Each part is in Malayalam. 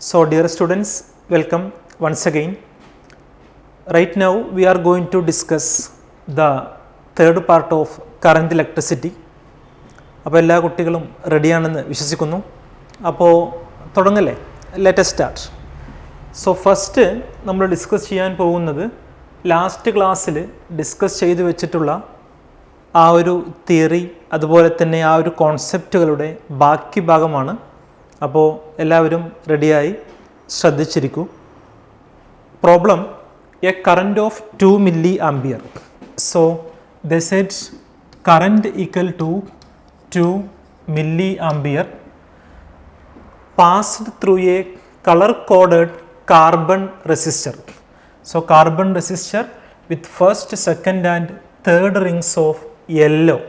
So dear students, welcome once again. Right now we are going to discuss the third part of current electricity. അപ്പോൾ എല്ലാ കുട്ടികളും റെഡിയാണെന്ന് വിശ്വസിക്കുന്നു. അപ്പോൾ തുടങ്ങല്ലേ? Let us start. So first നമ്മൾ ഡിസ്കസ് ചെയ്യാൻ പോകുന്നത് ലാസ്റ്റ് ക്ലാസ്സിൽ ഡിസ്കസ് ചെയ്തു വെച്ചിട്ടുള്ള ആ ഒരു തിയറി, അതുപോലെ തന്നെ ആ ഒരു കോൺസെപ്റ്റുകളുടെ ബാക്കി ഭാഗമാണ്. അപ്പോൾ എല്ലാവരും റെഡിയായി ശ്രദ്ധിച്ചിരിക്കൂ. Problem: a current of 2 milliampere. So they said current equal to 2 milliampere passed through a color coded carbon resistor. So carbon resistor with first, second and third rings of yellow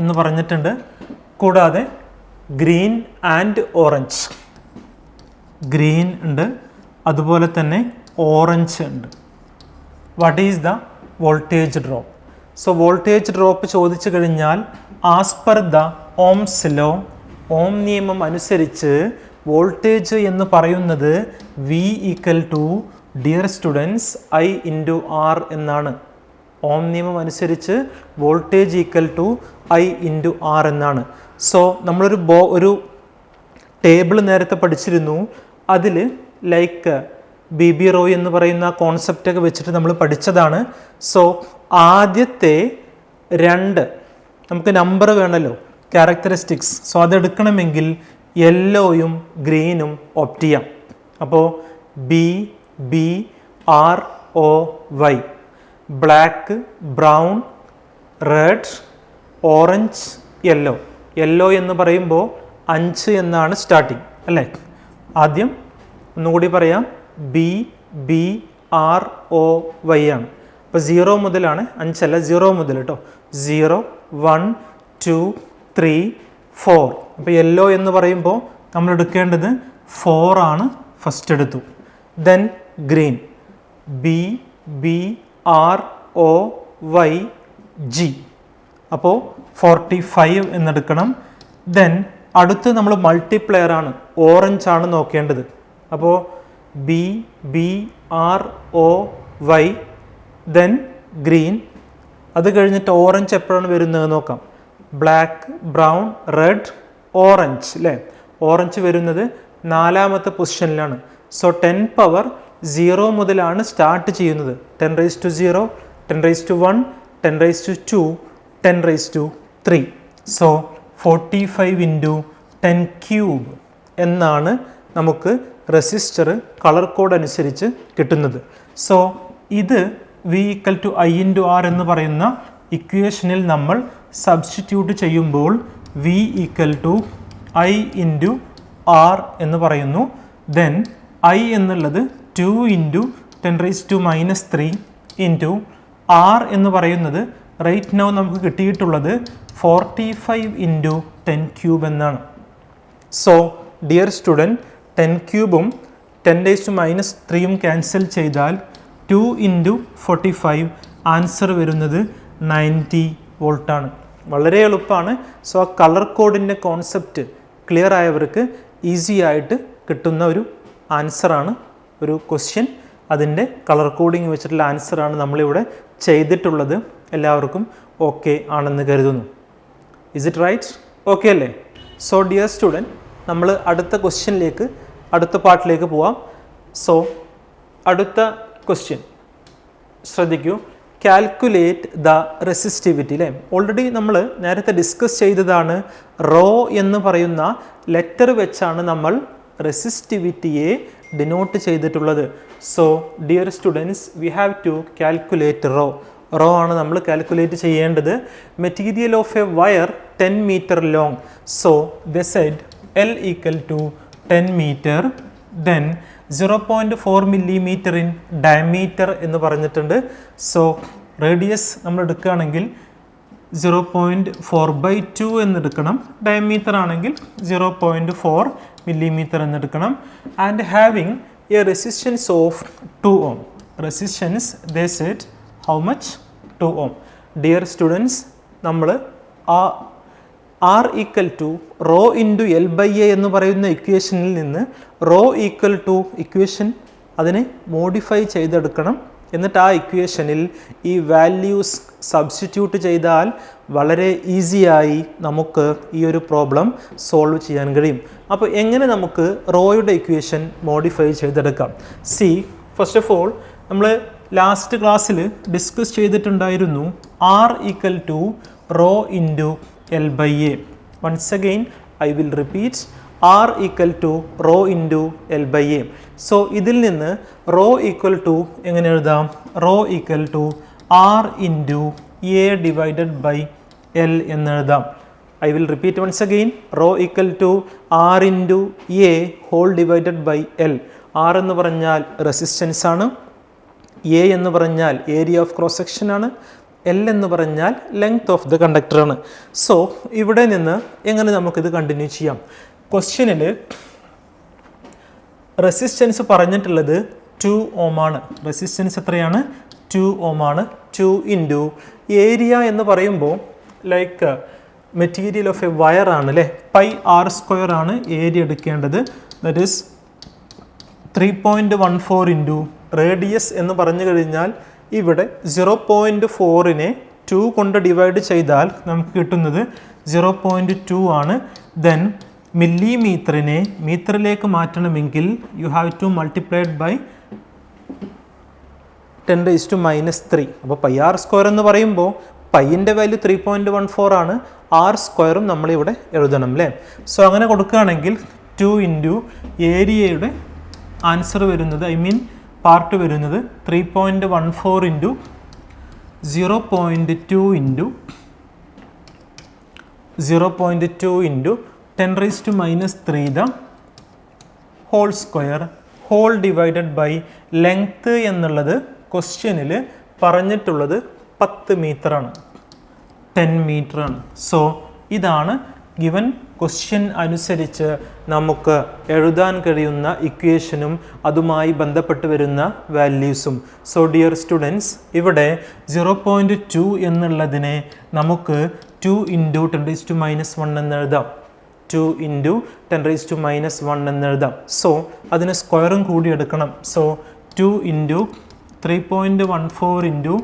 എന്ന് പറഞ്ഞിട്ടുണ്ട്. കൂടാതെ ഗ്രീൻ ആൻഡ് ഓറഞ്ച്, ഗ്രീൻ ഉണ്ട്, അതുപോലെ തന്നെ ഓറഞ്ച് ഉണ്ട്. What is the voltage drop? So voltage drop ചോദിച്ചു കഴിഞ്ഞാൽ as per the Ohm's law, Ohm നിയമം അനുസരിച്ച് വോൾട്ടേജ് എന്ന് പറയുന്നത് V equal to dear students I into R എന്നാണ്. ഓം നിയമം അനുസരിച്ച് voltage equal to I into R എന്നാണ്. സോ നമ്മളൊരു ടേബിൾ നേരത്തെ പഠിച്ചിരുന്നു. അതിൽ ലൈക്ക് BB റോയ് എന്ന് പറയുന്ന കോൺസെപ്റ്റൊക്കെ വെച്ചിട്ട് നമ്മൾ പഠിച്ചതാണ്. സോ ആദ്യത്തെ രണ്ട് നമുക്ക് നമ്പർ വേണമല്ലോ, ക്യാരക്ടറിസ്റ്റിക്സ്. സോ അതെടുക്കണമെങ്കിൽ യെല്ലോയും ഗ്രീനും ഓപ്റ്റ് ചെയ്യാം. അപ്പോൾ BBROY, black, brown, red, orange, yellow. Yellow എന്ന് പറയുമ്പോൾ 5 എന്നാണ് സ്റ്റാർട്ടിങ് അല്ലേ? ആദ്യം ഒന്നുകൂടി പറയാം, BBROY ആണ്. അപ്പോൾ 0 മുതലാണ്, 5 അല്ല, 0 മുതൽ കേട്ടോ. 0, 1, 2, 3, 4. അപ്പോൾ യെല്ലോ എന്ന് പറയുമ്പോൾ നമ്മൾ എടുക്കേണ്ടത് 4 ആണ്. ഫസ്റ്റ് എടുത്തു. Then green, BBROYG. അപ്പോൾ 45 എന്നെടുക്കണം. ദെൻ അടുത്ത് നമ്മൾ മൾട്ടിപ്ലെയർ ആണ്, ഓറഞ്ച് ആണ് നോക്കേണ്ടത്. അപ്പോൾ BBROY, ദെൻ ഗ്രീൻ. അത് കഴിഞ്ഞിട്ട് ഓറഞ്ച് എപ്പോഴാണ് വരുന്നത് നോക്കാം. ബ്ലാക്ക്, ബ്രൗൺ, റെഡ്, ഓറഞ്ച് അല്ലേ? ഓറഞ്ച് വരുന്നത് 4ാമത്തെ പൊസിഷനിലാണ്. സോ 10 പവർ 0 മുതലാണ് സ്റ്റാർട്ട് ചെയ്യുന്നത്. 10 raised to 0, 10 raised to 1, 10 raised to 2, 10 raised to 3. So 45 into 10 cube എന്നാണ് നമുക്ക് റെസിസ്റ്റർ കളർ കോഡ് അനുസരിച്ച് കിട്ടുന്നത്. സോ ഇത് V equal to I into R എന്ന് പറയുന്ന ഇക്വേഷനിൽ നമ്മൾ സബ്സ്റ്റിറ്റ്യൂട്ട് ചെയ്യുമ്പോൾ V equal to I into R എന്ന് പറയുന്നു. ദെൻ I എന്നുള്ളത് 2 into 10 raised to -3 into R എന്ന് പറയുന്നത് റൈറ്റ് നൗ നമുക്ക് കിട്ടിയിട്ടുള്ളത് 45 ഇൻറ്റു 10 ക്യൂബ് എന്നാണ്. സോ ഡിയർ സ്റ്റുഡൻറ്റ്, 10 ക്യൂബും 10 raised to -3യും ക്യാൻസൽ ചെയ്താൽ 2 ഇൻറ്റു 45 ആൻസർ വരുന്നത് 90 വോൾട്ടാണ്. വളരെ എളുപ്പമാണ്. സോ ആ കളർ കോഡിൻ്റെ കോൺസെപ്റ്റ് ക്ലിയർ ആയവർക്ക് ഈസി ആയിട്ട് കിട്ടുന്ന ഒരു ആൻസറാണ്, ഒരു ക്വസ്റ്റ്യൻ. അതിൻ്റെ കളർ കോഡിങ് വെച്ചിട്ടുള്ള ആൻസറാണ് നമ്മളിവിടെ ചെയ്തിട്ടുള്ളത്. എല്ലാവർക്കും ഓക്കെ ആണെന്ന് കരുതുന്നു. Is it right? ഓക്കെ അല്ലേ? സോ ഡിയർ സ്റ്റുഡൻറ്റ്, നമ്മൾ അടുത്ത ക്വസ്റ്റ്യനിലേക്ക്, അടുത്ത പാർട്ടിലേക്ക് പോവാം. സോ അടുത്ത ക്വസ്റ്റ്യൻ ശ്രദ്ധിക്കൂ. കാൽക്കുലേറ്റ് ദ റെസിസ്റ്റിവിറ്റി അല്ലേ? ഓൾറെഡി നമ്മൾ നേരത്തെ ഡിസ്കസ് ചെയ്തതാണ്. റോ എന്ന് പറയുന്ന ലെറ്റർ വെച്ചാണ് നമ്മൾ റെസിസ്റ്റിവിറ്റിയെ ഡിനോട്ട് ചെയ്തിട്ടുള്ളത്. So dear students, we have to calculate rho. Rho ആണ് നമ്മൾ കാൽക്കുലേറ്റ് ചെയ്യേണ്ടത്. Material of a wire 10 meter long. So the said L equal to 10 meter. Then 0.4 millimeter in diameter എന്ന് പറഞ്ഞിട്ടുണ്ട്. സോ റേഡിയസ് നമ്മൾ എടുക്കുകയാണെങ്കിൽ 0.4/2 എന്നെടുക്കണം. ഡയമീറ്റർ ആണെങ്കിൽ 0.4 millimeter എന്നെടുക്കണം. And having a resistance of 2 ohm. Resistance they said how much? 2 ohm. Dear students, നമ്മൾ ആ R equal to rho into L by A എന്ന് പറയുന്ന ഇക്വേഷനിൽ നിന്ന് റോ ഈക്വൽ ടു ഇക്വേഷൻ അതിനെ മോഡിഫൈ ചെയ്തെടുക്കണം. എന്നിട്ട് ആ ഇക്വേഷനിൽ ഈ വാല്യൂസ് സബ്സ്റ്റിറ്റ്യൂട്ട് ചെയ്താൽ വളരെ ഈസിയായി നമുക്ക് ഈ ഒരു പ്രോബ്ലം സോൾവ് ചെയ്യാൻ കഴിയും. അപ്പോൾ എങ്ങനെ നമുക്ക് റോയുടെ ഇക്വേഷൻ മോഡിഫൈ ചെയ്തെടുക്കാം? സി, ഫസ്റ്റ് ഓഫ് ഓൾ നമ്മൾ ലാസ്റ്റ് ക്ലാസ്സിൽ ഡിസ്കസ് ചെയ്തിട്ടുണ്ടായിരുന്നു R equal to rho into L by A. Once again I will repeat, R equal to rho into L by A. So ഇതിൽ നിന്ന് റോ ഈക്വൽ ടു എങ്ങനെ എഴുതാം? Rho equal to R into A divided by L എന്നെഴുതാം. I will repeat once again, rho equal to R into A whole divided by L. R എന്ന് പറഞ്ഞാൽ റെസിസ്റ്റൻസ് ആണ്, എ എന്ന് പറഞ്ഞാൽ ഏരിയ ഓഫ് ക്രോസ് സെക്ഷൻ ആണ്, എൽ എന്ന് പറഞ്ഞാൽ ലെങ്ത് ഓഫ് ദ കണ്ടക്ടർ ആണ്. സോ ഇവിടെ നിന്ന് എങ്ങനെ നമുക്കിത് കണ്ടിന്യൂ ചെയ്യാം? ക്വസ്റ്റ്യനിൽ റെസിസ്റ്റൻസ് പറഞ്ഞിട്ടുള്ളത് 2 ohm ആണ്. റെസിസ്റ്റൻസ് എത്രയാണ്? 2 ohm ആണ്. 2 ഇൻറ്റു ഏരിയ എന്ന് പറയുമ്പോൾ like material of a wire ആണ് അല്ലേ, പൈ ആർ സ്ക്വയർ ആണ് ഏരിയ എടുക്കേണ്ടത്. ദറ്റ് ഈസ് 3.14 ഇൻറ്റു റേഡിയസ് എന്ന് പറഞ്ഞു കഴിഞ്ഞാൽ ഇവിടെ 0.4നെ 2 കൊണ്ട് ഡിവൈഡ് ചെയ്താൽ നമുക്ക് കിട്ടുന്നത് 0.2 ആണ്. ദെൻ മില്ലിമീറ്ററിനെ മീറ്ററിലേക്ക് മാറ്റണമെങ്കിൽ you have to multiplied by 10⁻⁻3. അപ്പോൾ പൈ ആർ സ്ക്വയർ എന്ന് പറയുമ്പോൾ പൈൻ്റെ വാല്യൂ 3.14 ആണ്, ആർ സ്ക്വയറും നമ്മളിവിടെ എഴുതണം അല്ലേ. സോ അങ്ങനെ കൊടുക്കുകയാണെങ്കിൽ 2 ഇൻറ്റു ഏരിയയുടെ ആൻസർ വരുന്നത്, ഐ മീൻ പാർട്ട് വരുന്നത് 3.14 into 0.2 into 10⁻³ the whole square whole divided by length എന്നുള്ളത് ക്വസ്റ്റ്യനിൽ പറഞ്ഞിട്ടുള്ളത് 10 മീറ്ററാണ്, 10 മീറ്ററാണ്. സോ ഇതാണ് ഗിവൻ ക്വസ്റ്റ്യൻ അനുസരിച്ച് നമുക്ക് എഴുതാൻ കഴിയുന്ന ഇക്വേഷനും അതുമായി ബന്ധപ്പെട്ട് വരുന്ന വാല്യൂസും. സോ ഡിയർ സ്റ്റുഡൻസ്, ഇവിടെ 0.2 എന്നുള്ളതിനെ നമുക്ക് 2 ഇൻറ്റു 10⁻⁻1 എന്നെഴുതാം. 2 ഇൻറ്റു 10⁻⁻1 എന്നെഴുതാം. സോ അതിന് സ്ക്വയറും കൂടി എടുക്കണം. So 2 into 3.14 into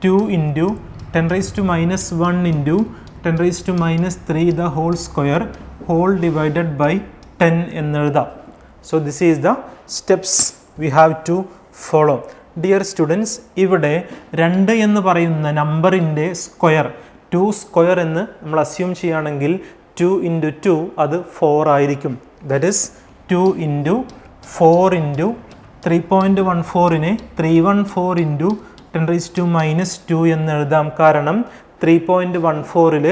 2 into 10⁻⁻1 into 10⁻³ the whole square whole divided by 10 എന്നെഴുതാം. So this is the steps we have to follow. Dear students, ഇവിടെ 2 എന്ന് പറയുന്ന നമ്പറിൻ്റെ സ്ക്വയർ 2 സ്ക്വയർ എന്ന് നമ്മൾ അസ്യൂം ചെയ്യുകയാണെങ്കിൽ 2 ഇൻറ്റു 2 അത് 4 ആയിരിക്കും. ദറ്റ് ഈസ് 2 ഇൻറ്റു 4 ഇൻറ്റു 3.14നെ 314 ഇൻറ്റു 10⁻² എന്ന് എഴുതാം. കാരണം 3.14ൽ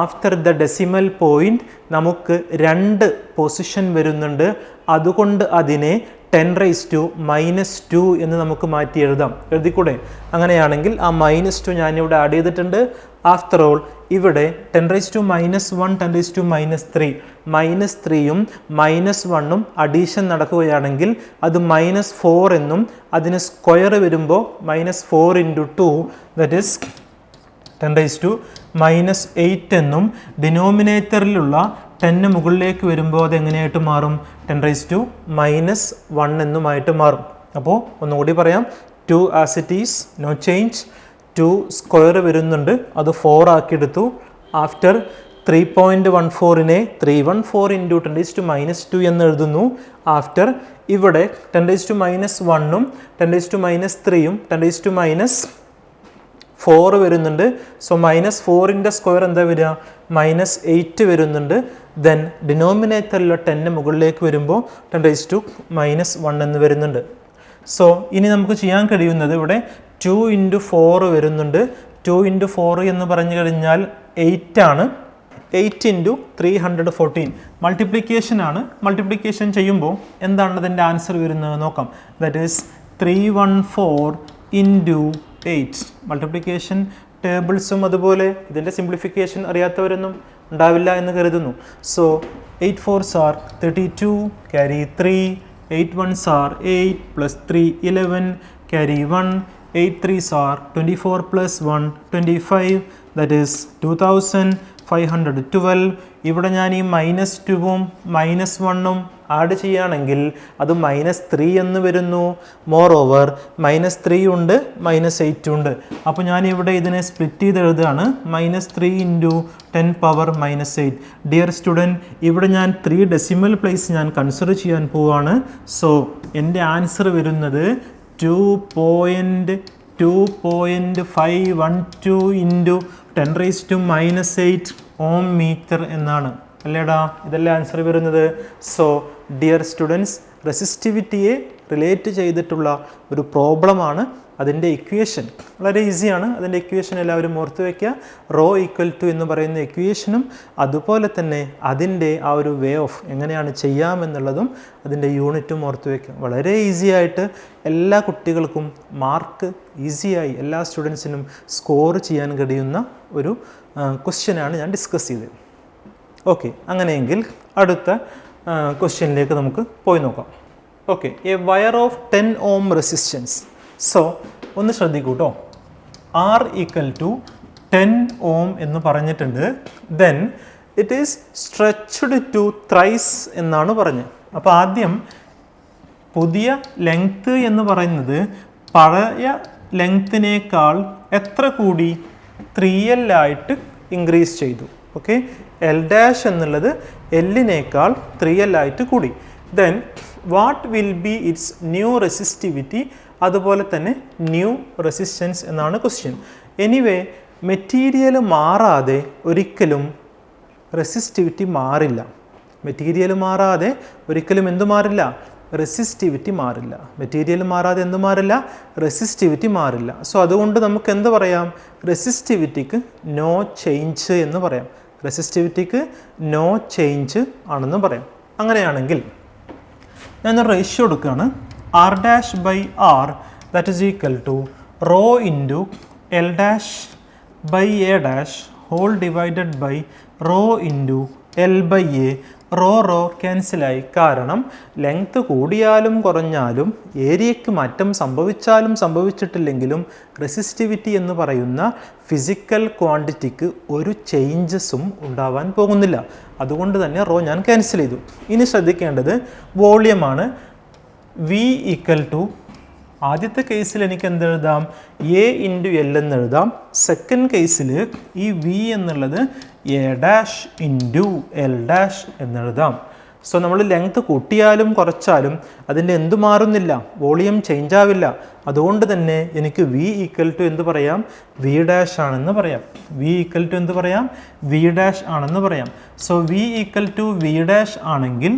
ആഫ്റ്റർ ദ ഡെസിമൽ പോയിന്റ് നമുക്ക് 2 പൊസിഷൻ വരുന്നുണ്ട്. അതുകൊണ്ട് അതിനെ 10⁻² എന്ന് നമുക്ക് മാറ്റി എഴുതാം. എഴുതിക്കൂടെ? അങ്ങനെയാണെങ്കിൽ ആ -2 ഞാനിവിടെ ആഡ് ചെയ്തിട്ടുണ്ട്. ആഫ്റ്റർ ഓൾ ഇവിടെ 10⁻⁻1 10⁻⁻3 -3യും -1ഉം അഡീഷൻ നടക്കുകയാണെങ്കിൽ അത് -4 എന്നും അതിന് സ്ക്വയർ വരുമ്പോൾ -4 ഇൻറ്റു 2 ദറ്റ് ഈസ് 10⁻⁻8 എന്നും ഡിനോമിനേറ്ററിലുള്ള 10 മുകളിലേക്ക് വരുമ്പോൾ അത് എങ്ങനെയായിട്ട് മാറും? 10⁻⁻1 എന്നുമായിട്ട് മാറും. അപ്പോൾ ഒന്നുകൂടി പറയാം, 2 as it is, no change. 2 square വരുന്നുണ്ട്, അത് 4 ആക്കിയെടുത്തു. ആഫ്റ്റർ 3.14നെ 314 ഇൻറ്റു 10⁻² എന്ന് എഴുതുന്നു. ആഫ്റ്റർ ഇവിടെ 10⁻⁻1ഉം 10⁻⁻3യും 10⁻⁻4 വരുന്നുണ്ട്. സോ -4ൻ്റെ സ്ക്വയർ എന്താ വരിക? -8 വരുന്നുണ്ട്. ദെൻ ഡിനോമിനേറ്ററിലുള്ള 10 മുകളിലേക്ക് വരുമ്പോൾ 10⁻⁻1 എന്ന് വരുന്നുണ്ട്. സോ ഇനി നമുക്ക് ചെയ്യാൻ കഴിയുന്നത് ഇവിടെ 2 ഇൻറ്റു 4 വരുന്നുണ്ട്. 2 ഇൻറ്റു 4 എന്ന് പറഞ്ഞു കഴിഞ്ഞാൽ 8 ആണ്. 8 ഇൻറ്റു 314 മൾട്ടിപ്ലിക്കേഷൻ ആണ്. മൾട്ടിപ്ലിക്കേഷൻ ചെയ്യുമ്പോൾ എന്താണ് അതിൻ്റെ ആൻസർ വരുന്നത് നോക്കാം. That is 314 into 8. മൾട്ടിപ്ലിക്കേഷൻ ടേബിൾസും അതുപോലെ ഇതിൻ്റെ സിംപ്ലിഫിക്കേഷൻ അറിയാത്തവരൊന്നും ഉണ്ടാവില്ല എന്ന് കരുതുന്നു. So 8 4s are 32, carry 3, 8 1s are 8 plus 3 11, carry 1, 8 3s are 24 plus 1 25, that is 2000. 500. 12. ഇവിടെ ഞാൻ ഈ -2ഉം -1ഉം ആഡ് ചെയ്യുകയാണെങ്കിൽ അത് -3 എന്ന് വരുന്നു. മോർ ഓവർ -3 ഉണ്ട് -8 ഉണ്ട്. അപ്പോൾ ഞാൻ ഇവിടെ ഇതിനെ സ്പ്ലിറ്റ് ചെയ്ത് എഴുതുകയാണ്. -3 × 10⁻⁻8. ഡിയർ സ്റ്റുഡൻറ്റ്, ഇവിടെ ഞാൻ 3 ഡെസിമൽ പ്ലേസ് ഞാൻ കൺസിഡർ ചെയ്യാൻ പോവാണ്. സോ എൻ്റെ ആൻസർ വരുന്നത് 2.512 × 10⁻⁻8 ഓം മീറ്റർ എന്നാണ്. അല്ലേടാ, ഇതല്ലേ ആൻസർ വരുന്നത്. സോ ഡിയർ സ്റ്റുഡൻസ്, റെസിസ്റ്റിവിറ്റിയെ റിലേറ്റ് ചെയ്തിട്ടുള്ള ഒരു പ്രോബ്ലമാണ്. അതിൻ്റെ ഇക്വേഷൻ വളരെ ഈസിയാണ്. അതിൻ്റെ ഇക്വേഷൻ എല്ലാവരും ഓർത്ത് വയ്ക്കുക. റോ ഈക്വൽ ടു എന്ന് പറയുന്ന ഇക്വേഷനും അതുപോലെ തന്നെ അതിൻ്റെ ആ ഒരു വേ ഓഫ് എങ്ങനെയാണ് ചെയ്യാമെന്നുള്ളതും അതിൻ്റെ യൂണിറ്റും ഓർത്ത് വയ്ക്കുക. വളരെ ഈസി ആയിട്ട് എല്ലാ കുട്ടികൾക്കും മാർക്ക് ഈസിയായി എല്ലാ സ്റ്റുഡൻസിനും സ്കോർ ചെയ്യാൻ കഴിയുന്ന ഒരു ക്വസ്റ്റ്യനാണ് ഞാൻ ഡിസ്കസ് ചെയ്തത്. ഓക്കെ, അങ്ങനെയെങ്കിൽ അടുത്ത ക്വസ്റ്റ്യനിലേക്ക് നമുക്ക് പോയി നോക്കാം. Okay, a wire of 10 ohm resistance. So ഒന്ന് ശ്രദ്ധിക്കൂ കേട്ടോ. R = 10 ohm എന്ന് പറഞ്ഞിട്ടുണ്ട്. Then it is stretched to thrice എന്നാണ് പറഞ്ഞത്. അപ്പോൾ ആദ്യം പുതിയ ലെങ്ത്ത് എന്ന് പറയുന്നത് പഴയ ലെങ്ത്തിനേക്കാൾ എത്ര കൂടി 3L ആയിട്ട് ഇൻക്രീസ് ചെയ്തു. ഓക്കെ, L' എന്നുള്ളത് Lനേക്കാൾ 3L ആയിട്ട് കൂടി. Then what will be its new resistivity, അതുപോലെ തന്നെ ന്യൂ റെസിസ്റ്റൻസ് എന്നാണ് ക്വസ്റ്റ്യൻ. എനിവേ, മെറ്റീരിയൽ മാറാതെ ഒരിക്കലും റെസിസ്റ്റിവിറ്റി മാറില്ല. മെറ്റീരിയൽ മാറാതെ ഒരിക്കലും എന്തു മാറില്ല? റെസിസ്റ്റിവിറ്റി മാറില്ല. മെറ്റീരിയൽ മാറാതെ എന്ത് മാറില്ല? റെസിസ്റ്റിവിറ്റി മാറില്ല. സോ അതുകൊണ്ട് നമുക്ക് എന്ത് പറയാം? റെസിസ്റ്റിവിറ്റിക്ക് നോ ചേഞ്ച് എന്ന് പറയാം. റെസിസ്റ്റിവിറ്റിക്ക് നോ ചേഞ്ച് ആണെന്ന് പറയാം. അങ്ങനെയാണെങ്കിൽ ഞാനൊരു റേഷ്യോ എടുക്കുകയാണ്. R'/R that is equal to rho into L'/A' whole divided by rho into L/A. Rho ക്യാൻസലായി. കാരണം ലെങ്ത്ത് കൂടിയാലും കുറഞ്ഞാലും ഏരിയയ്ക്ക് മാറ്റം സംഭവിച്ചാലും സംഭവിച്ചിട്ടില്ലെങ്കിലും റെസിസ്റ്റിവിറ്റി എന്ന് പറയുന്ന ഫിസിക്കൽ ക്വാണ്ടിറ്റിക്ക് ഒരു ചേഞ്ചസും ഉണ്ടാവാൻ പോകുന്നില്ല. അതുകൊണ്ട് തന്നെ റോ ഞാൻ ക്യാൻസൽ ചെയ്തു. ഇനി ശ്രദ്ധിക്കേണ്ടത് വോളിയമാണ്. V = ആദ്യത്തെ കേസിൽ എനിക്ക് എന്തെഴുതാം? A × L എന്ന് എഴുതാം. സെക്കൻഡ് കേസിൽ ഈ V എന്നുള്ളത് A' × L' എന്നെഴുതാം. സോ നമ്മൾ ലെങ്ത് കൂട്ടിയാലും കുറച്ചാലും അതിൻ്റെ എന്തു മാറുന്നില്ല? വോളിയം ചേഞ്ച് ആവില്ല. അതുകൊണ്ട് തന്നെ എനിക്ക് V = എന്ത് പറയാം? V' ആണെന്ന് പറയാം. V = എന്ത് പറയാം? V' ആണെന്ന് പറയാം. സോ V = V' ആണെങ്കിൽ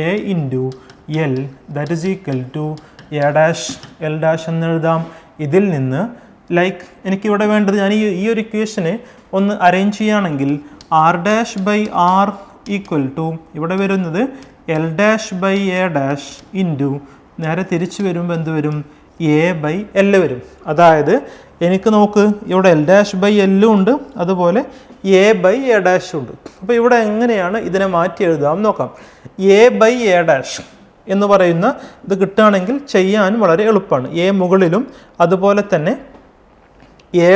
A × L that is equal to A' L' എന്നെഴുതാം. ഇതിൽ നിന്ന് ലൈക്ക് എനിക്കിവിടെ വേണ്ടത്, ഞാൻ ഈ ഒരു ഇക്വേഷനെ ഒന്ന് അറേഞ്ച് ചെയ്യുകയാണെങ്കിൽ R'/R = ഇവിടെ വരുന്നത് L'/A' ഇൻറ്റു നേരെ തിരിച്ച് വരുമ്പോൾ എന്ത് വരും? A/L വരും. അതായത് എനിക്ക് നോക്ക്, ഇവിടെ L'/L ഉണ്ട്, അതുപോലെ A/A' ഉണ്ട്. അപ്പോൾ ഇവിടെ എങ്ങനെയാണ് ഇതിനെ മാറ്റി എഴുതാം നോക്കാം. A/A' എന്ന് പറയുന്ന ഇത് കിട്ടുകയാണെങ്കിൽ ചെയ്യാൻ വളരെ എളുപ്പമാണ്. A മുകളിലും അതുപോലെ തന്നെ A'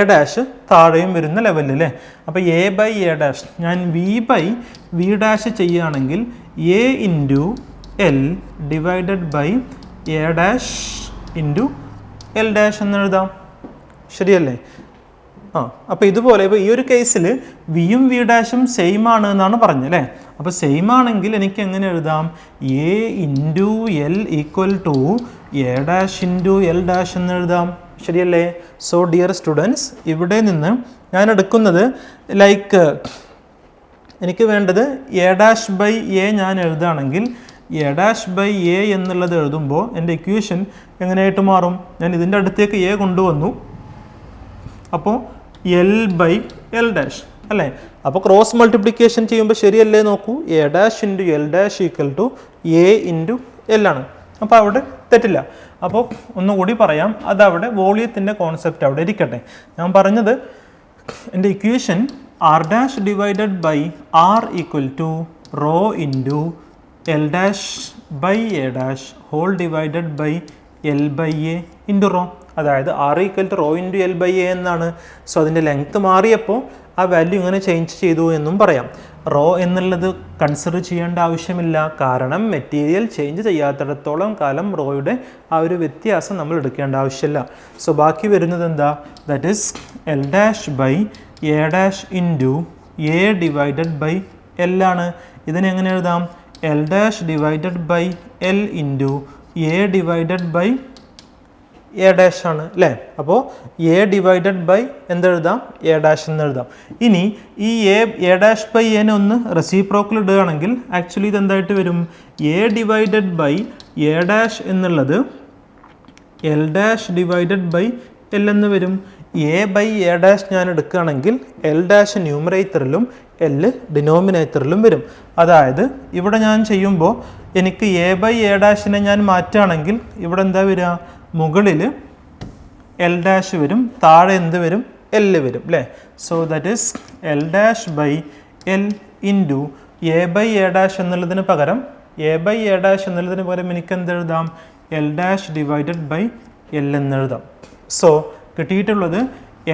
താഴെയും വരുന്ന ലെവലിൽ അല്ലേ. അപ്പോൾ A/A' ഞാൻ V/V' ചെയ്യുകയാണെങ്കിൽ A × L divided by A' × L' എന്നെഴുതാം. ശരിയല്ലേ? അപ്പോൾ ഇതുപോലെ ഇപ്പോൾ ഈ ഒരു കേസിൽ വിയും V' സെയിം ആണ് എന്നാണ് പറഞ്ഞത് അല്ലേ. അപ്പോൾ സെയിം ആണെങ്കിൽ എനിക്ക് എങ്ങനെ എഴുതാം? A × L = A' × L' എന്ന് എഴുതാം. ശരിയല്ലേ? സോ ഡിയർ സ്റ്റുഡൻസ്, ഇവിടെ നിന്ന് ഞാൻ എടുക്കുന്നത് ലൈക്ക് എനിക്ക് വേണ്ടത് A'/A ഞാൻ എഴുതുകയാണെങ്കിൽ A'/A എന്നുള്ളത് എഴുതുമ്പോൾ എൻ്റെ ഇക്വേഷൻ എങ്ങനെയായിട്ട് മാറും? ഞാൻ ഇതിൻ്റെ അടുത്തേക്ക് A കൊണ്ടുവന്നു. അപ്പോൾ L/L' അല്ലേ. അപ്പോൾ ക്രോസ് മൾട്ടിപ്ലിക്കേഷൻ ചെയ്യുമ്പോൾ ശരിയല്ലേ? നോക്കൂ, A' × L' = A × L ആണ്. അപ്പോൾ അവിടെ തെറ്റില്ല. അപ്പോൾ ഒന്നുകൂടി പറയാം, അതവിടെ വോളിയത്തിൻ്റെ കോൺസെപ്റ്റ് അവിടെ ഇരിക്കട്ടെ. ഞാൻ പറഞ്ഞത് എൻ്റെ equation R'/R = rho into L'/A' whole divided by L/A into rho. അതായത് R = റോ ഇൻറ്റു L/A എന്നാണ്. സോ അതിൻ്റെ ലെങ്ത്ത് മാറിയപ്പോൾ ആ വാല്യൂ ഇങ്ങനെ ചേഞ്ച് ചെയ്തു എന്നും പറയാം. റോ എന്നുള്ളത് കൺസിഡർ ചെയ്യേണ്ട ആവശ്യമില്ല, കാരണം മെറ്റീരിയൽ ചേഞ്ച് ചെയ്യാത്തിടത്തോളം കാലം റോയുടെ ആ ഒരു വ്യത്യാസം നമ്മൾ എടുക്കേണ്ട ആവശ്യമില്ല. സോ ബാക്കി വരുന്നത് എന്താ? That is L dash by A dash into A divided by L ആണ്. ഇതിനെ എങ്ങനെ എഴുതാം? L dash divided by L into A divided by A dash ആണ് അല്ലേ. അപ്പോൾ എ ഡിവൈഡഡ് ബൈ എന്തെഴുതാം? എ ഡാഷ് എന്ന് എഴുതാം. ഇനി ഈ എ ഡാഷ് ബൈ എനെ ഒന്ന് റെസിപ്രോക്കൽ ഇടുകയാണെങ്കിൽ ആക്ച്വലി ഇത് എന്തായിട്ട് വരും? A divided by A dash എന്നുള്ളത് L dash divided by L എന്ന് വരും. എ ബൈ എ ഡാഷ് ഞാൻ എടുക്കുകയാണെങ്കിൽ എൽ ഡാഷ് ന്യൂമറേറ്ററിലും എൽ ഡിനോമിനേറ്ററിലും വരും. അതായത് ഇവിടെ ഞാൻ ചെയ്യുമ്പോൾ എനിക്ക് എ ബൈ എ ഡാഷിനെ ഞാൻ മാറ്റുകയാണെങ്കിൽ ഇവിടെ എന്താ വരിക? മുകളിൽ എൽ ഡാഷ് വരും, താഴെ എന്ത് വരും? എൽ വരും അല്ലേ. So that is L dash by L into A by A dash എന്നുള്ളതിന് പകരം എനിക്ക് എന്തെഴുതാം? L dash divided by L എന്നെഴുതാം. സോ കിട്ടിയിട്ടുള്ളത്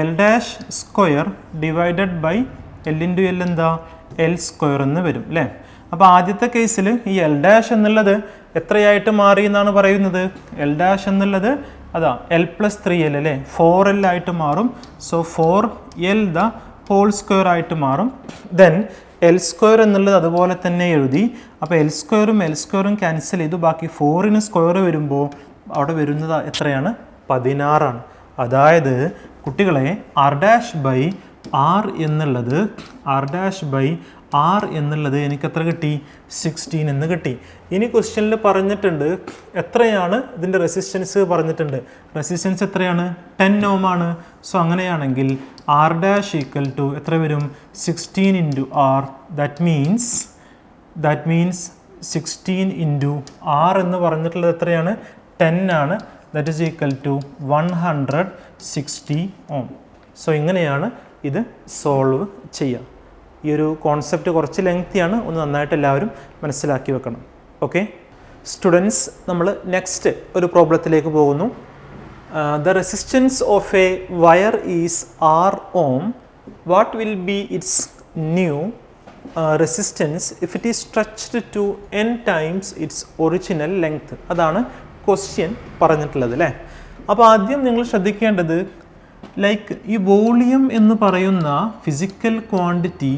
L dash square divided by L into L എന്താ? എൽ സ്ക്വയർ എന്ന് വരും അല്ലേ. അപ്പോൾ ആദ്യത്തെ കേസിൽ ഈ എൽ ഡാഷ് എന്നുള്ളത് എത്രയായിട്ട് മാറി എന്നാണ് പറയുന്നത്? എൽ ഡാഷ് എന്നുള്ളത് അതാ എൽ പ്ലസ് 3L അല്ലേ, 4L ആയിട്ട് മാറും. So 4L the whole square ആയിട്ട് മാറും. ദെൻ എൽ സ്ക്വയർ എന്നുള്ളത് അതുപോലെ തന്നെ എഴുതി. അപ്പോൾ എൽ സ്ക്വയറും ക്യാൻസൽ ചെയ്തു. ബാക്കി 4ന് സ്ക്വയർ വരുമ്പോൾ അവിടെ വരുന്നത് എത്രയാണ്? 16 ആണ്. അതായത് കുട്ടികളെ ആർ ഡാഷ് ബൈ ആർ എന്നുള്ളത് എനിക്ക് എത്ര കിട്ടി? 16 എന്ന് കിട്ടി. ഇനി ക്വസ്റ്റ്യനിൽ പറഞ്ഞിട്ടുണ്ട് എത്രയാണ് ഇതിൻ്റെ റെസിസ്റ്റൻസ് പറഞ്ഞിട്ടുണ്ട്. റെസിസ്റ്റൻസ് എത്രയാണ്? 10 ohm ആണ്. സോ അങ്ങനെയാണെങ്കിൽ ആർ ഡാഷ് ഈക്വൽ ടു എത്ര വരും? 16 into R. That means 16 into R എന്ന് പറഞ്ഞിട്ടുള്ളത് എത്രയാണ്? 10 ആണ്. That is equal to 160 ohm. So ഇങ്ങനെയാണ് ഇത് സോൾവ് ചെയ്യുക. ഈ ഒരു കോൺസെപ്റ്റ് കുറച്ച് ലെങ്തിയാണ്, ഒന്ന് നന്നായിട്ട് എല്ലാവരും മനസ്സിലാക്കി വെക്കണം. ഓക്കെ സ്റ്റുഡൻസ്, നമ്മൾ നെക്സ്റ്റ് ഒരു പ്രോബ്ലത്തിലേക്ക് പോകുന്നു. The resistance of a wire is R ohm. What will be its new resistance if it is stretched to n times its original length? അതാണ് ക്വസ്റ്റ്യൻ പറഞ്ഞിട്ടുള്ളത് അല്ലേ. അപ്പോൾ ആദ്യം നിങ്ങൾ ശ്രദ്ധിക്കേണ്ടത് ലൈക്ക് ഈ വോളിയം എന്ന് പറയുന്ന ഫിസിക്കൽ ക്വാണ്ടിറ്റി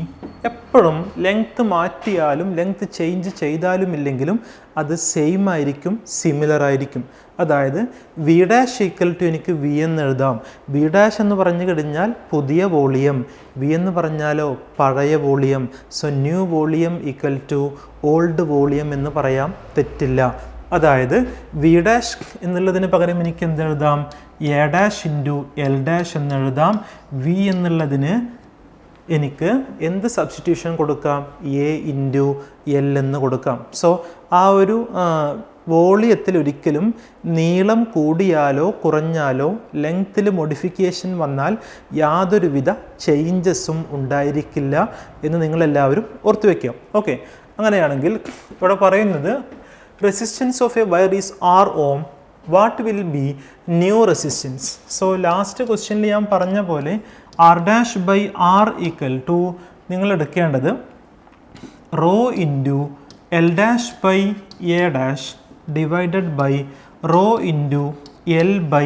എപ്പോഴും ലെങ്ത് മാറ്റിയാലും ലെങ്ത് ചേഞ്ച് ചെയ്താലും ഇല്ലെങ്കിലും അത് സെയിം ആയിരിക്കും, സിമിലർ ആയിരിക്കും. അതായത് വി ഡാഷ് ഈക്വൽ ടു എനിക്ക് വി എന്ന് എഴുതാം. വി ഡാഷ് എന്ന് പറഞ്ഞു കഴിഞ്ഞാൽ പുതിയ വോളിയം, വി എന്ന് പറഞ്ഞാലോ പഴയ volume. So new volume equal to old volume എന്ന് പറയാം, തെറ്റില്ല. അതായത് വി ഡാഷ് എന്നുള്ളതിന് പകരം എനിക്ക് എന്തെഴുതാം? A dash into L dash എന്നെഴുതാം. വി എന്നുള്ളതിന് എനിക്ക് എന്ത് സബ്സ്റ്റിറ്റ്യൂഷൻ കൊടുക്കാം? എ ഇൻറ്റു എൽ എന്ന് കൊടുക്കാം. സോ ആ ഒരു വോളിയത്തിൽ ഒരിക്കലും നീളം കൂടിയാലോ കുറഞ്ഞാലോ ലെങ്ത്തിൽ മോഡിഫിക്കേഷൻ വന്നാൽ യാതൊരുവിധ ചേഞ്ചസും ഉണ്ടായിരിക്കില്ല എന്ന് നിങ്ങളെല്ലാവരും ഓർത്തു വയ്ക്കുക. ഓക്കെ, അങ്ങനെയാണെങ്കിൽ ഇവിടെ പറയുന്നത് resistance of a wire is R ohm. What will be new resistance? So last questionൽ ഞാൻ പറഞ്ഞ പോലെ R dash by R equal to നിങ്ങൾ എടുക്കേണ്ടത് rho into L dash by A dash divided by rho into L by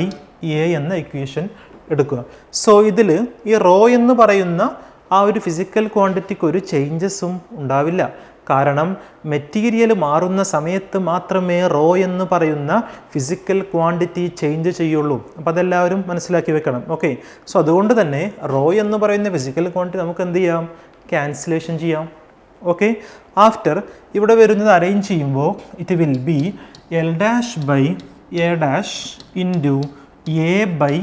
A എന്ന ഇക്വേഷൻ എടുക്കുക. സോ ഇതിൽ ഈ റോ എന്ന് പറയുന്ന ആ ഒരു ഫിസിക്കൽ ക്വാണ്ടിറ്റിക്ക് ഒരു ചേഞ്ചസും ഉണ്ടാവില്ല. കാരണം മെറ്റീരിയൽ മാറുന്ന സമയത്ത് മാത്രമേ റോ എന്ന് പറയുന്ന ഫിസിക്കൽ ക്വാണ്ടിറ്റി ചേഞ്ച് ചെയ്യുള്ളൂ. അപ്പോൾ അതെല്ലാവരും മനസ്സിലാക്കി വെക്കണം. ഓക്കെ, സോ അതുകൊണ്ട് തന്നെ റോ എന്ന് പറയുന്ന ഫിസിക്കൽ ക്വാണ്ടിറ്റി നമുക്ക് എന്ത് ചെയ്യാം? ക്യാൻസലേഷൻ ചെയ്യാം. ഓക്കെ, ആഫ്റ്റർ ഇവിടെ വരുന്നത് അറേഞ്ച് ചെയ്യുമ്പോൾ it will be L dash by A dash into A by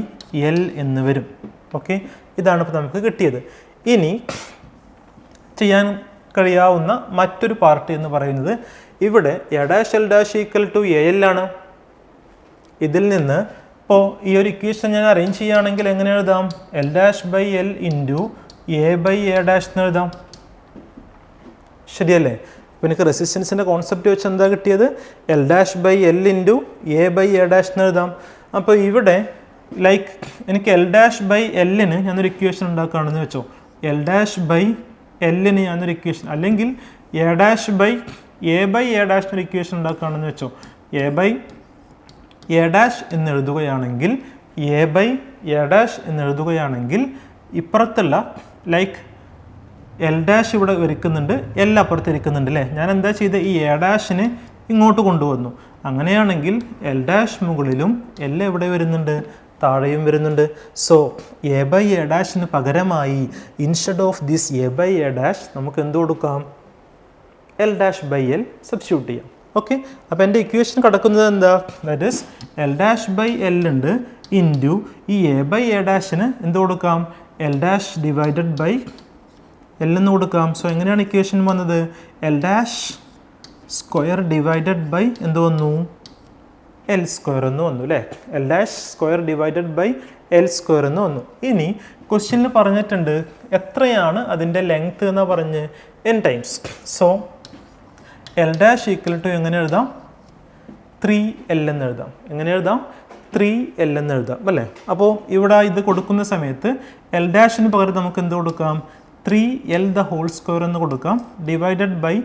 L എന്ന് വരും. ഓക്കെ, ഇതാണ് ഇപ്പോൾ നമുക്ക് കിട്ടിയത്. ഇനി ചെയ്യാൻ കഴിയാവുന്ന മറ്റൊരു പാർട്ട് എന്ന് പറയുന്നത് ഇവിടെ A dash L dash equal to A L ആണ്. ഇതിൽ നിന്ന് ഇപ്പോൾ ഈ ഒരു ഇക്വേഷൻ ഞാൻ അറേഞ്ച് ചെയ്യുകയാണെങ്കിൽ എങ്ങനെ എഴുതാം? L dash by L into A by A dash എന്ന് എഴുതാം. ശരിയല്ലേ? അപ്പോൾ എനിക്ക് റെസിസ്റ്റൻസിൻ്റെ കോൺസെപ്റ്റ് വെച്ച് എന്താ കിട്ടിയത്? L dash by L into A by A dash എന്ന് എഴുതാം. അപ്പോൾ ഇവിടെ ലൈക്ക് എനിക്ക് എൽ ഡാഷ് ബൈ എല്ലിന് ഞാനൊരു ഇക്വേഷൻ ഉണ്ടാക്കുകയാണെന്ന് വെച്ചോ. എൽ ഡാഷ് ബൈ എല്ലിന് ഞാനൊരു ഇക്വേഷൻ, അല്ലെങ്കിൽ A dash by A by A ഡാഷിനൊരു ഇക്വേഷൻ ഉണ്ടാക്കുകയാണെന്ന് വെച്ചോ. എ ബൈ എ ഡാഷ് എന്ന് എഴുതുകയാണെങ്കിൽ, എ ബൈ എ ഡാഷ് എന്ന് എഴുതുകയാണെങ്കിൽ ഇപ്പുറത്തുള്ള ലൈക്ക് എൽ ഡാഷ് ഇവിടെ വരയ്ക്കുന്നുണ്ട്, എൽ അപ്പുറത്ത് ഇരിക്കുന്നുണ്ട് അല്ലേ. ഞാൻ എന്താ ചെയ്ത് ഈ എ ഡാഷിന് ഇങ്ങോട്ട് കൊണ്ടുവന്നു. അങ്ങനെയാണെങ്കിൽ എൽ ഡാഷ് മുകളിലും എൽ എവിടെ വരുന്നുണ്ട്, താഴെയും വരുന്നുണ്ട്. സോ എ ബൈ എ ഡാഷിന് പകരമായി instead of this A by A dash നമുക്ക് എന്ത് കൊടുക്കാം, L dash by L substitute ചെയ്യാം. ഓക്കെ, അപ്പോൾ എൻ്റെ ഇക്വേഷൻ കിടക്കുന്നത് എന്താ, that is L dash by L ഉണ്ട് ഇൻറ്റു ഈ എ ബൈ എ ഡാഷിന് എന്ത് കൊടുക്കാം, L dash divided by L എന്ന് കൊടുക്കാം. സോ എങ്ങനെയാണ് ഇക്വേഷൻ വന്നത്, L dash square divided by എന്ത് വന്നു, എൽ സ്ക്വയർ എന്ന് വന്നു അല്ലേ. L dash square divided by L square എന്ന് വന്നു. ഇനി ക്വസ്റ്റ്യനിൽ പറഞ്ഞിട്ടുണ്ട് എത്രയാണ് അതിൻ്റെ ലെങ്ത് എന്ന് പറഞ്ഞ് n times. So L dash equal to എങ്ങനെ എഴുതാം, 3l എന്ന് എഴുതാം. എങ്ങനെ എഴുതാം, 3l എന്ന് എഴുതാം അല്ലേ. അപ്പോൾ ഇവിടെ ഇത് കൊടുക്കുന്ന സമയത്ത് എൽ ഡാഷിന് പകരം നമുക്ക് എന്ത് കൊടുക്കാം, 3l ദ ഹോൾ സ്ക്വയർ എന്ന് കൊടുക്കാം, divided by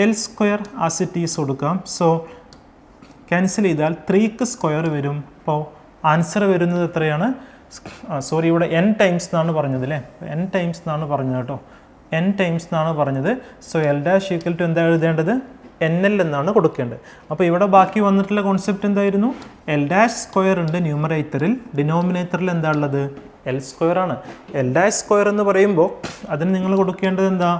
L square as it is കൊടുക്കാം. സോ ക്യാൻസൽ ചെയ്താൽ 3ക്ക് സ്ക്വയർ വരും. അപ്പോൾ ആൻസർ വരുന്നത് എത്രയാണ്, സോറി ഇവിടെ n ടൈംസ് എന്നാണ് പറഞ്ഞത് അല്ലേ, n ടൈംസ് എന്നാണ് പറഞ്ഞത് കേട്ടോ, n ടൈംസ് എന്നാണ് പറഞ്ഞത്. So L dash equal to എന്താ എഴുതേണ്ടത്, NL എന്നാണ് കൊടുക്കേണ്ടത്. അപ്പോൾ ഇവിടെ ബാക്കി വന്നിട്ടുള്ള കോൺസെപ്റ്റ് എന്തായിരുന്നു, എൽ ഡാഷ് സ്ക്വയർ ഉണ്ട് ന്യൂമറേറ്ററിൽ, ഡിനോമിനേറ്ററിൽ എന്താ ഉള്ളത്, എൽ സ്ക്വയർ ആണ്. എൽ ഡാഷ് സ്ക്വയർ എന്ന് പറയുമ്പോൾ അതിന് നിങ്ങൾ കൊടുക്കേണ്ടത് എന്താ,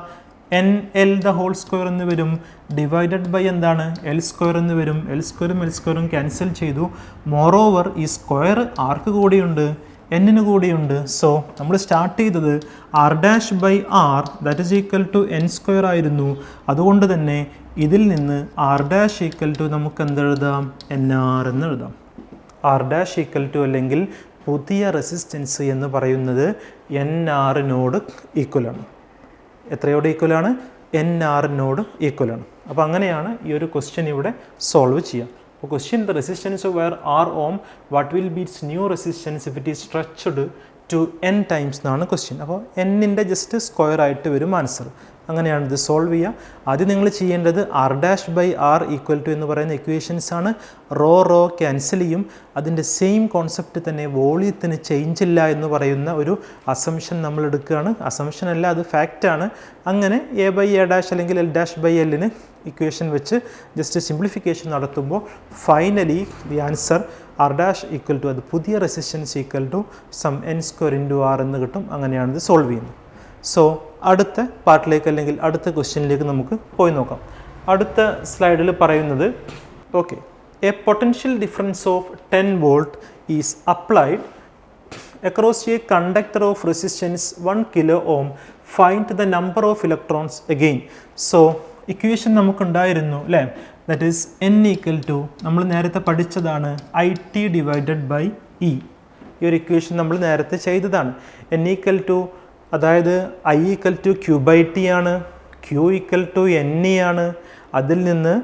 NL ദ ഹോൾ സ്ക്വയർ എന്ന് വരും, ഡിവൈഡഡ് ബൈ എന്താണ്, എൽ സ്ക്വയർ എന്ന് വരും. എൽ സ്ക്വയറും ക്യാൻസൽ ചെയ്തു. മോറോവർ ഈ സ്ക്വയർ ആർക്ക് കൂടിയുണ്ട്, എന്നിന് കൂടിയുണ്ട്. സോ നമ്മൾ സ്റ്റാർട്ട് ചെയ്തത് R dash by R that is equal to N square ആയിരുന്നു. അതുകൊണ്ട് തന്നെ ഇതിൽ നിന്ന് ആർ ഡാഷ് ഈക്വൽ ടു നമുക്ക് എന്തെഴുതാം, NR എന്ന് എഴുതാം. ആർ ഡാഷ് ഈക്വൽ ടു അല്ലെങ്കിൽ പുതിയ റെസിസ്റ്റൻസ് എന്ന് പറയുന്നത് NRനോട് ഈക്വലാണ്. എത്രയോട് ഈക്വലാണ്, NRനോട് ഈക്വലാണ്. അപ്പോൾ അങ്ങനെയാണ് ഈ ഒരു ക്വസ്റ്റ്യൻ ഇവിടെ സോൾവ് ചെയ്യുക. അപ്പോൾ question the resistance of wire R ohm what will be its new resistance if it is stretched to n times എന്നാണ് ക്വസ്റ്റ്യൻ. അപ്പോൾ എന്നിൻ്റെ ജസ്റ്റ് സ്ക്വയർ ആയിട്ട് വരും ആൻസർ. അങ്ങനെയാണ് ഇത് സോൾവ് ചെയ്യുക. ആദ്യം നിങ്ങൾ ചെയ്യേണ്ടത് R dash by R equal to എന്ന് പറയുന്ന ഇക്വേഷൻസ് ആണ്. റോ ക്യാൻസൽ ചെയ്യും. അതിൻ്റെ സെയിം കോൺസെപ്റ്റ് തന്നെ വോളിയത്തിന് ചേഞ്ച് ഇല്ല എന്ന് പറയുന്ന ഒരു അസംഷൻ നമ്മൾ എടുക്കുകയാണ്. അസംഷൻ അല്ല, അത് ഫാക്റ്റാണ്. അങ്ങനെ എ ബൈ എ ഡാഷ് അല്ലെങ്കിൽ എൽ ഡാഷ് ബൈ എല്ലിന് ഇക്വേഷൻ വെച്ച് ജസ്റ്റ് സിംപ്ലിഫിക്കേഷൻ നടത്തുമ്പോൾ finally the answer R dash equal to അത് പുതിയ resistance equal to some n square into R എന്ന് കിട്ടും. അങ്ങനെയാണ് ഇത് സോൾവ് ചെയ്യുന്നത്. സോ അടുത്ത പാർട്ടിലേക്ക് അല്ലെങ്കിൽ അടുത്ത ക്വസ്റ്റ്യനിലേക്ക് നമുക്ക് പോയി നോക്കാം. അടുത്ത സ്ലൈഡിൽ പറയുന്നത് okay, A potential difference of 10 volt is applied across a conductor of resistance 1 kilo ohm. Find the number of electrons again. So equation നമുക്കുണ്ടായിരുന്നു അല്ലേ, that is n equal to നമ്മൾ നേരത്തെ പഠിച്ചതാണ് IT ഡിവൈഡഡ് ബൈ E. ഈ ഒരു ഇക്വേഷൻ നമ്മൾ നേരത്തെ ചെയ്തതാണ്. n ഈക്വൽ ടു അതായത് I equal to Q by T ആണ്, Q ഈക്വൽ ടു NE ആണ്. അതിൽ നിന്ന്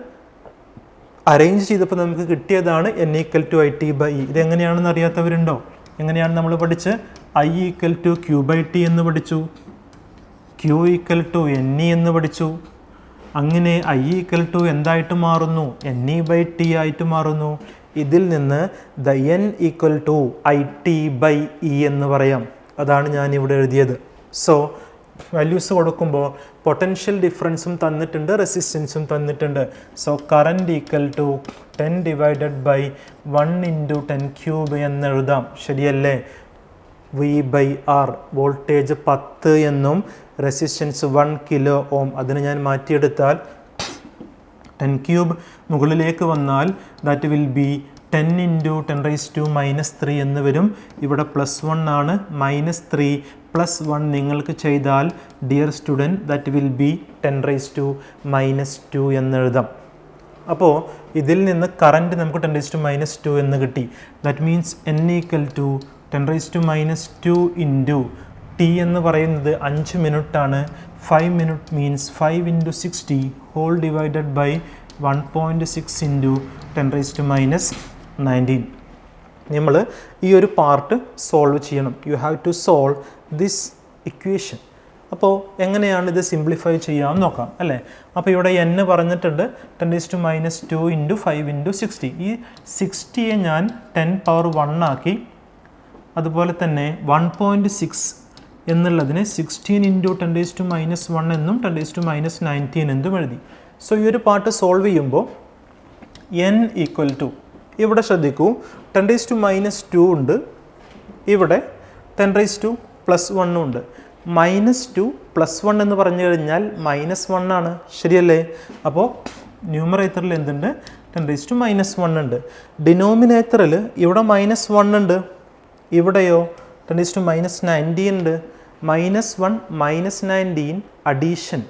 അറേഞ്ച് ചെയ്തപ്പോൾ നമുക്ക് കിട്ടിയതാണ് n equal to IT by E. ഇതെങ്ങനെയാണെന്ന് അറിയാത്തവരുണ്ടോ? എങ്ങനെയാണ് നമ്മൾ പഠിച്ച് I equal to Q by T എന്ന് പഠിച്ചു, Q ഈക്വൽ ടു NE എന്ന് പഠിച്ചു. അങ്ങനെ I ഈക്വൽ ടു എന്തായിട്ട് മാറുന്നു, NE ബൈ T ആയിട്ട് മാറുന്നു. ഇതിൽ നിന്ന് the n equal to IT by E എന്ന് പറയാം. അതാണ് ഞാൻ ഇവിടെ എഴുതിയത്. സോ വാല്യൂസ് കൊടുക്കുമ്പോൾ പൊട്ടൻഷ്യൽ ഡിഫറൻസും തന്നിട്ടുണ്ട്, റെസിസ്റ്റൻസും തന്നിട്ടുണ്ട്. So current equal to 10 divided by 1 into 10 cube എന്ന് എഴുതാം. ശരിയല്ലേ? V ബൈ R, വോൾട്ടേജ് 10 എന്നും റെസിസ്റ്റൻസ് 1 കിലോ ഓം. അതിന് ഞാൻ മാറ്റിയെടുത്താൽ 10 ക്യൂബ് മുകളിലേക്ക് വന്നാൽ ദാറ്റ് വിൽ ബി 10 ഇൻറ്റു 10⁻³ എന്ന് വരും. ഇവിടെ +1 ആണ്, -3 + 1 നിങ്ങൾക്ക് ചെയ്താൽ dear student that will be 10⁻² എന്ന് എഴുതാം. അപ്പോൾ ഇതിൽ നിന്ന് കറൻറ്റ് നമുക്ക് 10⁻² എന്ന് കിട്ടി. That means n equal to 10⁻² into T എന്ന് പറയുന്നത് 5 മിനിറ്റാണ്. 5 minute means 5 into 60 whole divided by 1.6 into 10⁻19. നമ്മൾ ഈ ഒരു പാർട്ട് സോൾവ് ചെയ്യണം. You have to solve this equation. അപ്പോൾ എങ്ങനെയാണ് ഇത് സിംപ്ലിഫൈ ചെയ്യാമെന്ന് നോക്കാം അല്ലേ. അപ്പോൾ ഇവിടെ n പറഞ്ഞിട്ടുണ്ട് 10⁻²× 5 × 60. ഈ 60യെ ഞാൻ 10⁻1 ആക്കി. അതുപോലെ തന്നെ 1.6 എന്നുള്ളതിന് 16 × 10⁻1 എന്നും 10⁻19 എന്നും എഴുതി. സോ ഈ ഒരു പാർട്ട് സോൾവ് ചെയ്യുമ്പോൾ n = ഇവിടെ ശ്രദ്ധിക്കൂ 10⁻² ഉണ്ട്, ഇവിടെ 10⁻+1 ഉണ്ട്. -2 +1 എന്ന് പറഞ്ഞു കഴിഞ്ഞാൽ -1 ആണ്, ശരിയല്ലേ. അപ്പോൾ ന്യൂമറേറ്ററിൽ എന്തുണ്ട്? 10⁻1 ഉണ്ട്. ഡിനോമിനേറ്ററിൽ ഇവിടെ -1 ഉണ്ട്, ഇവിടെയോ 10⁻19 ഉണ്ട്. -1 -19 അഡീഷൻ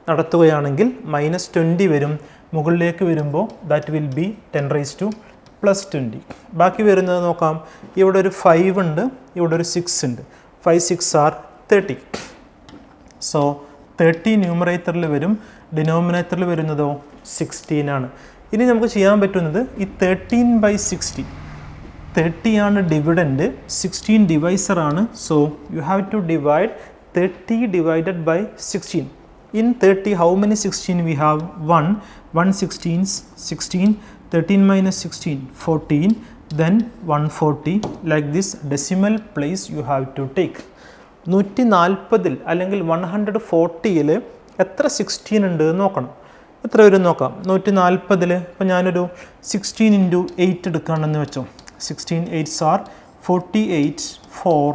നടത്തുകയാണെങ്കിൽ -20 വരും. മുകളിലേക്ക് വരുമ്പോൾ ദാറ്റ് വിൽ ബി 10⁻+20. ബാക്കി വരുന്നത് നോക്കാം. ഇവിടെ ഒരു 5 ഉണ്ട്, ഇവിടെ ഒരു 6 ഉണ്ട്. 5 6 are 30. സോ 30 ന്യൂമറേറ്ററിൽ വരും, ഡിനോമിനേറ്ററിൽ വരുന്നതോ 16 ആണ്. ഇനി നമുക്ക് ചെയ്യാൻ പറ്റുന്നത് ഈ 13/60, 30 ആണ് ഡിവിഡൻറ്റ്, 16 ഡിവൈസർ ആണ്. So you have to divide 30 divided by 16. In 30, how many 16 we have? 1. 1 16s, 16. 13 - 16, 14. Then 140. Like this decimal place you have to take. 140 അല്ലെങ്കിൽ 140ൽ എത്ര 16 ഉണ്ട് എന്ന് നോക്കണം. എത്ര വരും നോക്കാം. 140ൽ ഇപ്പോൾ ഞാനൊരു 16 × 8 എടുക്കുകയാണെന്ന് വെച്ചോ. 16 8s are 48, 4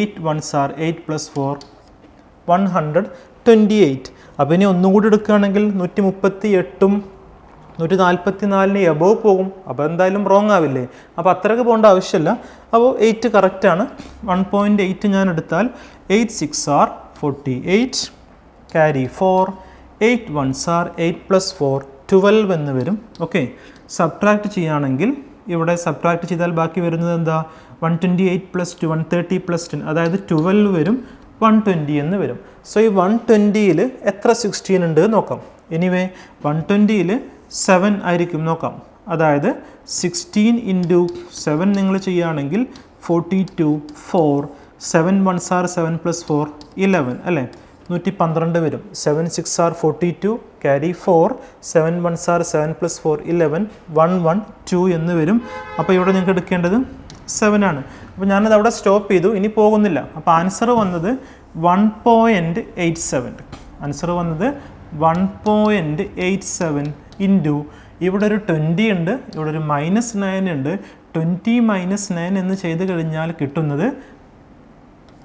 8 1s are 8 + 4 128. അപ്പോൾ ഇനി ഒന്നും കൂടി എടുക്കുകയാണെങ്കിൽ 138ഉം 144ന് എബോവ് പോകും. അപ്പോൾ എന്തായാലും റോങ് ആവില്ലേ. അപ്പോൾ അത്രയ്ക്ക് പോകേണ്ട ആവശ്യമില്ല. അപ്പോൾ 8 കറക്റ്റാണ്. 1.8 ഞാൻ എടുത്താൽ 8 6 are 48, ക്യാരി 4, 8 1s are 8 + 4 12 എന്ന് വരും. ഓക്കെ, സബ്ട്രാക്ട് ചെയ്യുകയാണെങ്കിൽ ഇവിടെ സബ്ട്രാക്ട് ചെയ്താൽ ബാക്കി വരുന്നത് എന്താ? 128 + 2 130 + 10, അതായത് 12 വരും. 120 എന്ന് വരും. സോ ഈ 120ൽ എത്ര 16 ഉണ്ട് നോക്കാം. എനിവേ 120ൽ 7 ആയിരിക്കും നോക്കാം. അതായത് 16 × 7 നിങ്ങൾ ചെയ്യുകയാണെങ്കിൽ 42, 4 7 1s are 7 + 4 11 അല്ലേ, 112 വരും. 7 6 are 42, ക്യാരി 4, 7 1s are 7 + 4 11 112 എന്ന് വരും. അപ്പോൾ ഇവിടെ നിങ്ങൾക്ക് എടുക്കേണ്ടത് 7 ആണ്. അപ്പോൾ ഞാനത് അവിടെ സ്റ്റോപ്പ് ചെയ്തു, ഇനി പോകുന്നില്ല. അപ്പോൾ ആൻസർ വന്നത് 1.87. ആൻസർ വന്നത് 1.87 ഇൻറ്റു ഇവിടെ ഒരു 20 ഉണ്ട്, ഇവിടെ ഒരു -9 ഉണ്ട്. 20 - 9 എന്ന് ചെയ്ത് കഴിഞ്ഞാൽ കിട്ടുന്നത്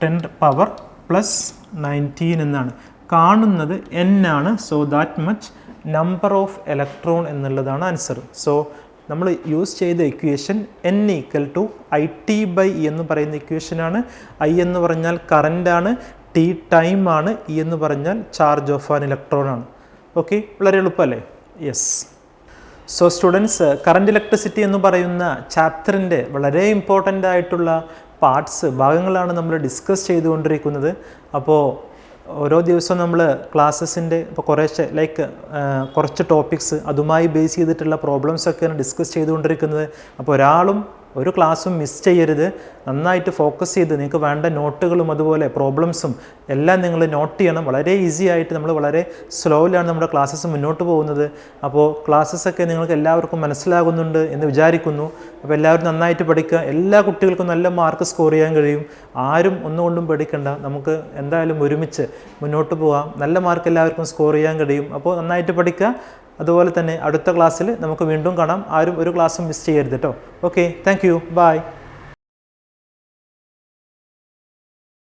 10⁻+19 എന്നാണ്. കാണുന്നത് n ആണ്. So that much number of electron എന്നുള്ളതാണ് ആൻസർ. സോ നമ്മൾ യൂസ് ചെയ്ത ഇക്വേഷൻ n = IT/E എന്ന് പറയുന്ന ഇക്വേഷനാണ്. I എന്ന് പറഞ്ഞാൽ കറൻ്റാണ്, T ടൈം ആണ്, E എന്ന് പറഞ്ഞാൽ ചാർജ് ഓഫ് ആൻ ഇലക്ട്രോൺ ആണ്. ഓക്കെ, വളരെ എളുപ്പമല്ലേ? Yes. So students, current electricity എന്ന് പറയുന്ന ചാപ്റ്ററിൻ്റെ വളരെ ഇമ്പോർട്ടൻ്റ് ആയിട്ടുള്ള ഭാഗങ്ങളാണ് നമ്മൾ ഡിസ്കസ് ചെയ്തുകൊണ്ടിരിക്കുന്നത്. അപ്പോൾ ഓരോ ദിവസവും നമ്മൾ ക്ലാസ്സസിൻ്റെ ഇപ്പോൾ കുറച്ച് ടോപ്പിക്സ് അതുമായി ബേസ് ചെയ്തിട്ടുള്ള പ്രോബ്ലംസൊക്കെയാണ് ഡിസ്കസ് ചെയ്തുകൊണ്ടിരിക്കുന്നത്. അപ്പോൾ ഒരാളും ഒരു ക്ലാസ്സും മിസ് ചെയ്യരുത്. നന്നായിട്ട് ഫോക്കസ് ചെയ്ത് നിങ്ങൾക്ക് വേണ്ട നോട്ടുകളും അതുപോലെ പ്രോബ്ലംസും എല്ലാം നിങ്ങൾ നോട്ട് ചെയ്യണം. വളരെ ഈസി ആയിട്ട് നമ്മൾ വളരെ സ്ലോയിലാണ് നമ്മുടെ ക്ലാസ്സസ് മുന്നോട്ട് പോകുന്നത്. അപ്പോൾ ക്ലാസ്സസൊക്കെ നിങ്ങൾക്ക് എല്ലാവർക്കും മനസ്സിലാകുന്നുണ്ട് എന്ന് വിചാരിക്കുന്നു. അപ്പോൾ എല്ലാവരും നന്നായിട്ട് പഠിക്കുക. എല്ലാ കുട്ടികൾക്കും നല്ല മാർക്ക് സ്കോർ ചെയ്യാൻ കഴിയും. ആരും ഒന്നുകൊണ്ടും പഠിക്കണ്ട. നമുക്ക് എന്തായാലും ഒരുമിച്ച് മുന്നോട്ട് പോകാം. നല്ല മാർക്ക് എല്ലാവർക്കും സ്കോർ ചെയ്യാൻ കഴിയും. അപ്പോൾ നന്നായിട്ട് പഠിക്കുക. അതുപോലെ തന്നെ അടുത്ത ക്ലാസ്സിൽ നമുക്ക് വീണ്ടും കാണാം. ആരും ഒരു ക്ലാസ്സും മിസ് ചെയ്യരുത് കേട്ടോ. Okay, thank you, by.